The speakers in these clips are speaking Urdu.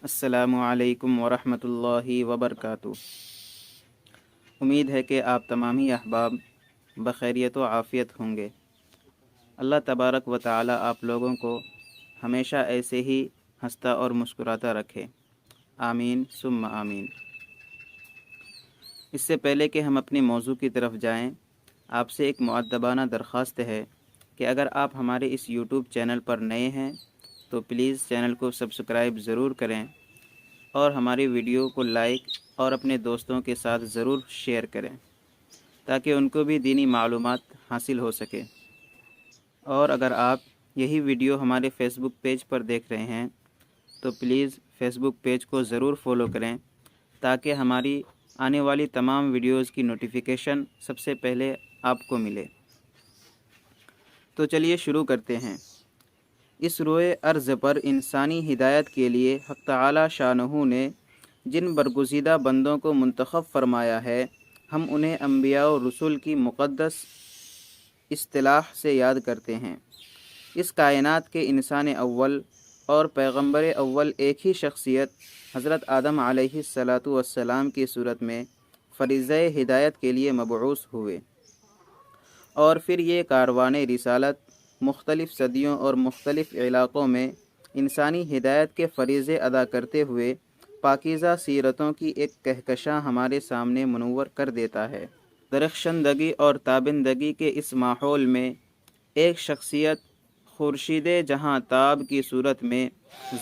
السلام علیکم ورحمۃ اللہ وبرکاتہ۔ امید ہے کہ آپ تمامی احباب بخیریت و عافیت ہوں گے۔ اللہ تبارک و تعالی آپ لوگوں کو ہمیشہ ایسے ہی ہنستا اور مسکراتا رکھے، آمین ثم آمین۔ اس سے پہلے کہ ہم اپنے موضوع کی طرف جائیں، آپ سے ایک مؤدبانہ درخواست ہے کہ اگر آپ ہمارے اس یوٹیوب چینل پر نئے ہیں تو پلیز چینل کو سبسکرائب ضرور کریں اور ہماری ویڈیو کو لائک اور اپنے دوستوں کے ساتھ ضرور شیئر کریں تاکہ ان کو بھی دینی معلومات حاصل ہو سکے۔ اور اگر آپ یہی ویڈیو ہمارے فیس بک پیج پر دیکھ رہے ہیں تو پلیز فیس بک پیج کو ضرور فالو کریں تاکہ ہماری آنے والی تمام ویڈیوز کی نوٹیفیکیشن سب سے پہلے آپ کو ملے۔ تو چلیے شروع کرتے ہیں۔ اس روئے ارض پر انسانی ہدایت کے لیے حق تعالی شانہ نے جن برگزیدہ بندوں کو منتخب فرمایا ہے، ہم انہیں انبیاء و رسول کی مقدس اصطلاح سے یاد کرتے ہیں۔ اس کائنات کے انسان اول اور پیغمبر اول ایک ہی شخصیت حضرت آدم علیہ السلام کی صورت میں فریضہ ہدایت کے لیے مبعوث ہوئے، اور پھر یہ کاروان رسالت مختلف صدیوں اور مختلف علاقوں میں انسانی ہدایت کے فریضے ادا کرتے ہوئے پاکیزہ سیرتوں کی ایک کہکشاں ہمارے سامنے منور کر دیتا ہے۔ درخشندگی اور تابندگی کے اس ماحول میں ایک شخصیت خورشید جہاں تاب کی صورت میں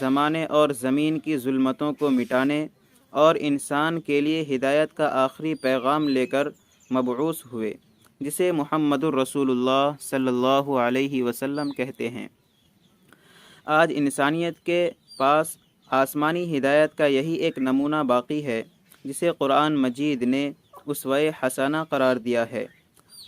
زمانے اور زمین کی ظلمتوں کو مٹانے اور انسان کے لیے ہدایت کا آخری پیغام لے کر مبعوث ہوئے، جسے محمد الرسول اللہ صلی اللہ علیہ وسلم کہتے ہیں۔ آج انسانیت کے پاس آسمانی ہدایت کا یہی ایک نمونہ باقی ہے جسے قرآن مجید نے اسوہ حسنہ قرار دیا ہے،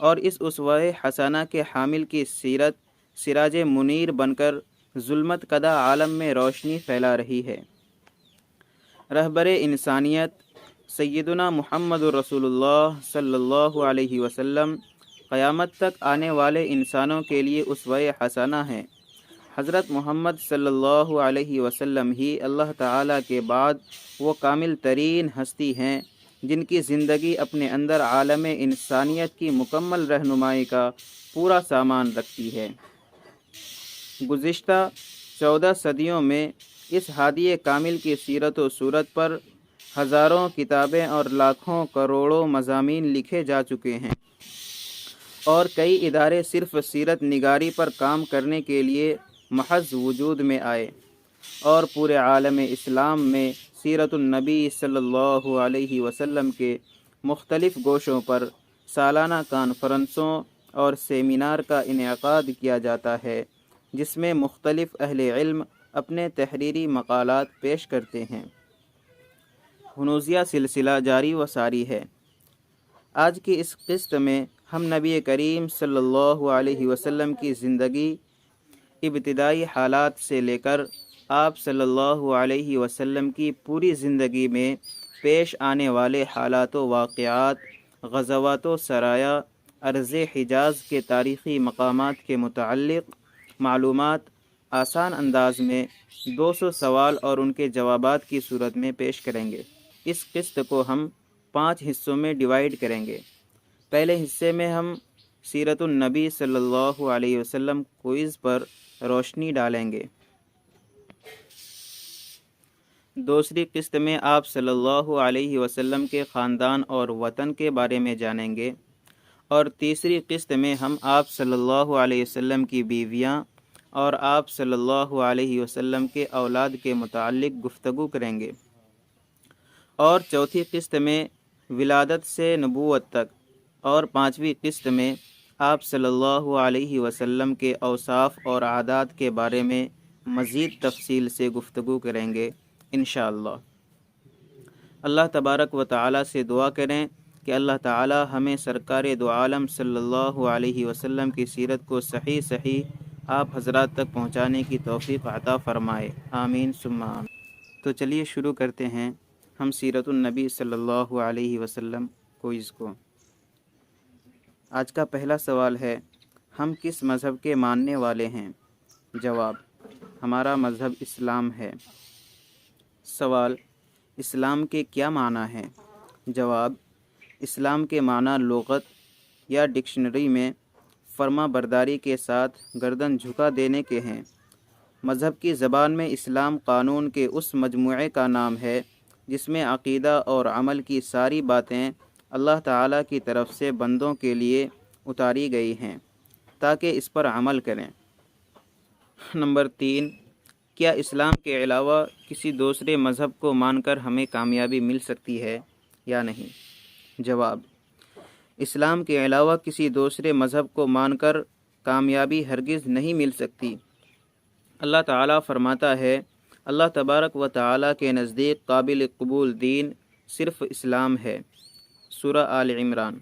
اور اس اسوہ حسنہ کے حامل کی سیرت سراج منیر بن کر ظلمت کدہ عالم میں روشنی پھیلا رہی ہے۔ رہبر انسانیت سیدنا محمد رسول اللہ صلی اللہ علیہ وسلم قیامت تک آنے والے انسانوں کے لیے اسوہ حسنہ ہیں۔ حضرت محمد صلی اللہ علیہ وسلم ہی اللہ تعالیٰ کے بعد وہ کامل ترین ہستی ہیں جن کی زندگی اپنے اندر عالم انسانیت کی مکمل رہنمائی کا پورا سامان رکھتی ہے۔ گزشتہ 14 صدیوں میں اس ہادی کامل کی سیرت و صورت پر ہزاروں کتابیں اور لاکھوں کروڑوں مضامین لکھے جا چکے ہیں، اور کئی ادارے صرف سیرت نگاری پر کام کرنے کے لیے محض وجود میں آئے، اور پورے عالم اسلام میں سیرت النبی صلی اللہ علیہ وسلم کے مختلف گوشوں پر سالانہ کانفرنسوں اور سیمینار کا انعقاد کیا جاتا ہے، جس میں مختلف اہل علم اپنے تحریری مقالات پیش کرتے ہیں۔ ہنوزیہ سلسلہ جاری و ساری ہے۔ آج کی اس قسط میں ہم نبی کریم صلی اللہ علیہ وسلم کی زندگی، ابتدائی حالات سے لے کر آپ صلی اللہ علیہ وسلم کی پوری زندگی میں پیش آنے والے حالات و واقعات، غزوات و سرایا، ارض حجاز کے تاریخی مقامات کے متعلق معلومات آسان انداز میں 200 سوال اور ان کے جوابات کی صورت میں پیش کریں گے۔ اس قسط کو ہم 5 حصوں میں ڈیوائیڈ کریں گے۔ پہلے حصے میں ہم سیرت النبی صلی اللہ علیہ وسلم کوئز پر روشنی ڈالیں گے۔ دوسری قسط میں آپ صلی اللہ علیہ وسلم کے خاندان اور وطن کے بارے میں جانیں گے، اور تیسری قسط میں ہم آپ صلی اللہ علیہ وسلم کی بیویاں اور آپ صلی اللہ علیہ وسلم کے اولاد کے متعلق گفتگو کریں گے، اور چوتھی قسط میں ولادت سے نبوت تک، اور پانچویں قسط میں آپ صلی اللہ علیہ وسلم کے اوصاف اور عادات کے بارے میں مزید تفصیل سے گفتگو کریں گے انشاءاللہ۔ اللہ تبارک و تعالی سے دعا کریں کہ اللہ تعالی ہمیں سرکار دو عالم صلی اللہ علیہ وسلم کی سیرت کو صحیح آپ حضرات تک پہنچانے کی توفیق عطا فرمائے، آمین ثم آمین۔ تو چلیے شروع کرتے ہیں ہم سیرت النبی صلی اللہ علیہ وسلم کوئز کو۔ آج کا پہلا سوال ہے، ہم کس مذہب کے ماننے والے ہیں؟ جواب، ہمارا مذہب اسلام ہے۔ سوال: اسلام کے کیا معنی ہیں؟ جواب: اسلام کے معنی لغت یا ڈکشنری میں فرما برداری کے ساتھ گردن جھکا دینے کے ہیں۔ مذہب کی زبان میں اسلام قانون کے اس مجموعے کا نام ہے جس میں عقیدہ اور عمل کی ساری باتیں اللہ تعالیٰ کی طرف سے بندوں کے لیے اتاری گئی ہیں تاکہ اس پر عمل کریں۔ نمبر 3، کیا اسلام کے علاوہ کسی دوسرے مذہب کو مان کر ہمیں کامیابی مل سکتی ہے یا نہیں؟ جواب: اسلام کے علاوہ کسی دوسرے مذہب کو مان کر کامیابی ہرگز نہیں مل سکتی۔ اللہ تعالیٰ فرماتا ہے، اللہ تبارک و تعالیٰ کے نزدیک قابل قبول دین صرف اسلام ہے، سورہ آل عمران۔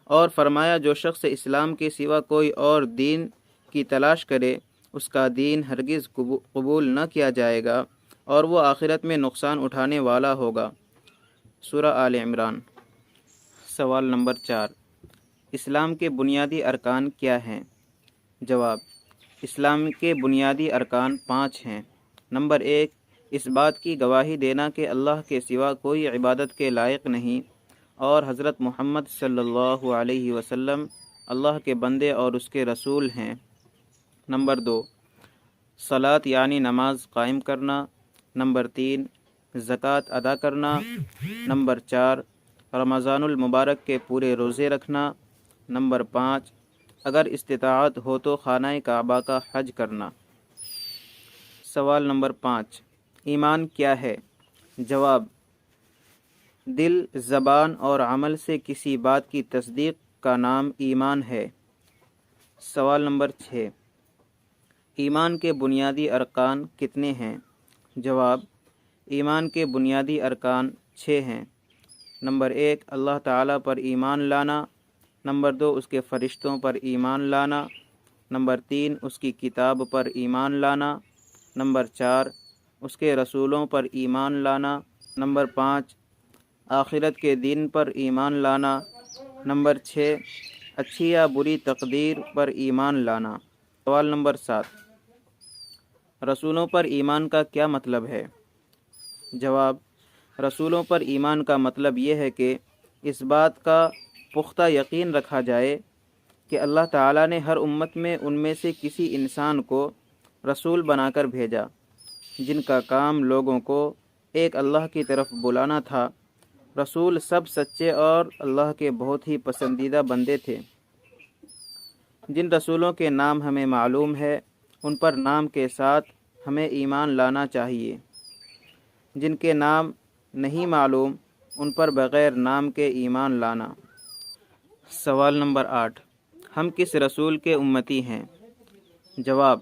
اور فرمایا، جو شخص اسلام کے سوا کوئی اور دین کی تلاش کرے اس کا دین ہرگز قبول نہ کیا جائے گا اور وہ آخرت میں نقصان اٹھانے والا ہوگا، سورہ آل عمران۔ سوال نمبر 4، اسلام کے بنیادی ارکان کیا ہیں؟ جواب: اسلام کے بنیادی ارکان 5 ہیں۔ نمبر 1، اس بات کی گواہی دینا کہ اللہ کے سوا کوئی عبادت کے لائق نہیں اور حضرت محمد صلی اللہ علیہ وسلم اللہ کے بندے اور اس کے رسول ہیں۔ نمبر 2، صلاۃ یعنی نماز قائم کرنا۔ نمبر 3، زکوٰۃ ادا کرنا۔ نمبر 4، رمضان المبارک کے پورے روزے رکھنا۔ نمبر 5، اگر استطاعت ہو تو خانہ کعبہ کا حج کرنا۔ سوال نمبر 5، ایمان کیا ہے؟ جواب: دل، زبان اور عمل سے کسی بات کی تصدیق کا نام ایمان ہے۔ سوال نمبر 6، ایمان کے بنیادی ارکان کتنے ہیں؟ جواب: ایمان کے بنیادی ارکان 6 ہیں۔ نمبر 1، اللہ تعالیٰ پر ایمان لانا۔ نمبر 2، اس کے فرشتوں پر ایمان لانا۔ نمبر 3، اس کی کتاب پر ایمان لانا۔ نمبر 4، اس کے رسولوں پر ایمان لانا۔ نمبر 5، آخرت کے دن پر ایمان لانا۔ نمبر 6، اچھی یا بری تقدیر پر ایمان لانا۔ سوال نمبر 7، رسولوں پر ایمان کا کیا مطلب ہے؟ جواب: رسولوں پر ایمان کا مطلب یہ ہے کہ اس بات کا پختہ یقین رکھا جائے کہ اللہ تعالیٰ نے ہر امت میں ان میں سے کسی انسان کو رسول بنا کر بھیجا جن کا کام لوگوں کو ایک اللہ کی طرف بلانا تھا۔ رسول سب سچے اور اللہ کے بہت ہی پسندیدہ بندے تھے۔ جن رسولوں کے نام ہمیں معلوم ہے ان پر نام کے ساتھ ہمیں ایمان لانا چاہیے۔ جن کے نام نہیں معلوم ان پر بغیر نام کے ایمان لانا۔ سوال نمبر 8، ہم کس رسول کے امتی ہیں؟ جواب: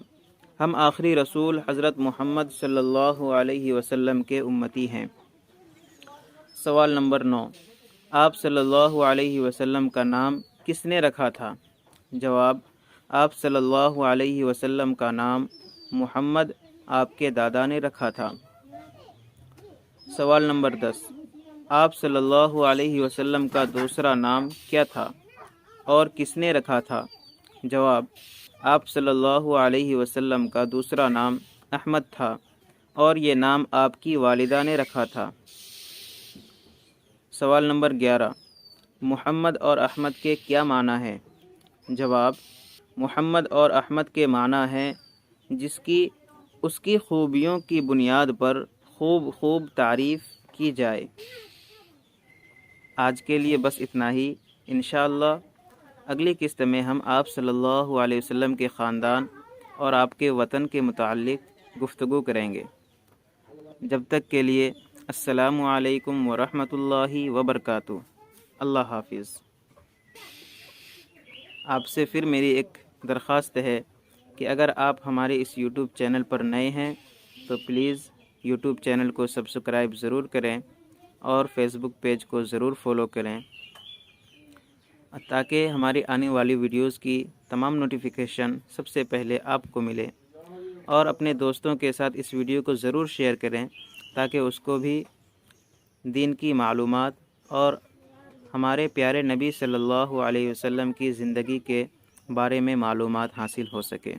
ہم آخری رسول حضرت محمد صلی اللہ علیہ وسلم کے امتی ہیں۔ سوال نمبر 9، آپ صلی اللہ علیہ وسلم کا نام کس نے رکھا تھا؟ جواب: آپ صلی اللہ علیہ وسلم کا نام محمد آپ کے دادا نے رکھا تھا۔ سوال نمبر 10، آپ صلی اللہ علیہ وسلم کا دوسرا نام کیا تھا اور کس نے رکھا تھا؟ جواب: آپ صلی اللہ علیہ وسلم کا دوسرا نام احمد تھا اور یہ نام آپ کی والدہ نے رکھا تھا۔ سوال نمبر 11، محمد اور احمد کے کیا معنی ہے؟ جواب: محمد اور احمد کے معنی ہیں اس کی خوبیوں کی بنیاد پر خوب تعریف کی جائے۔ آج کے لیے بس اتنا ہی۔ انشاءاللہ اگلی قسط میں ہم آپ صلی اللہ علیہ وسلم کے خاندان اور آپ کے وطن کے متعلق گفتگو کریں گے۔ جب تک کے لیے السلام علیکم ورحمۃ اللہ وبرکاتہ۔ اللہ حافظ۔ آپ سے پھر میری ایک درخواست ہے کہ اگر آپ ہمارے اس یوٹیوب چینل پر نئے ہیں تو پلیز یوٹیوب چینل کو سبسکرائب ضرور کریں اور فیس بک پیج کو ضرور فالو کریں تاکہ ہماری آنے والی ویڈیوز کی تمام نوٹیفیکیشن سب سے پہلے آپ کو ملے، اور اپنے دوستوں کے ساتھ اس ویڈیو کو ضرور شیئر کریں تاکہ اس کو بھی دین کی معلومات اور ہمارے پیارے نبی صلی اللہ علیہ وسلم کی زندگی کے بارے میں معلومات حاصل ہو سکے۔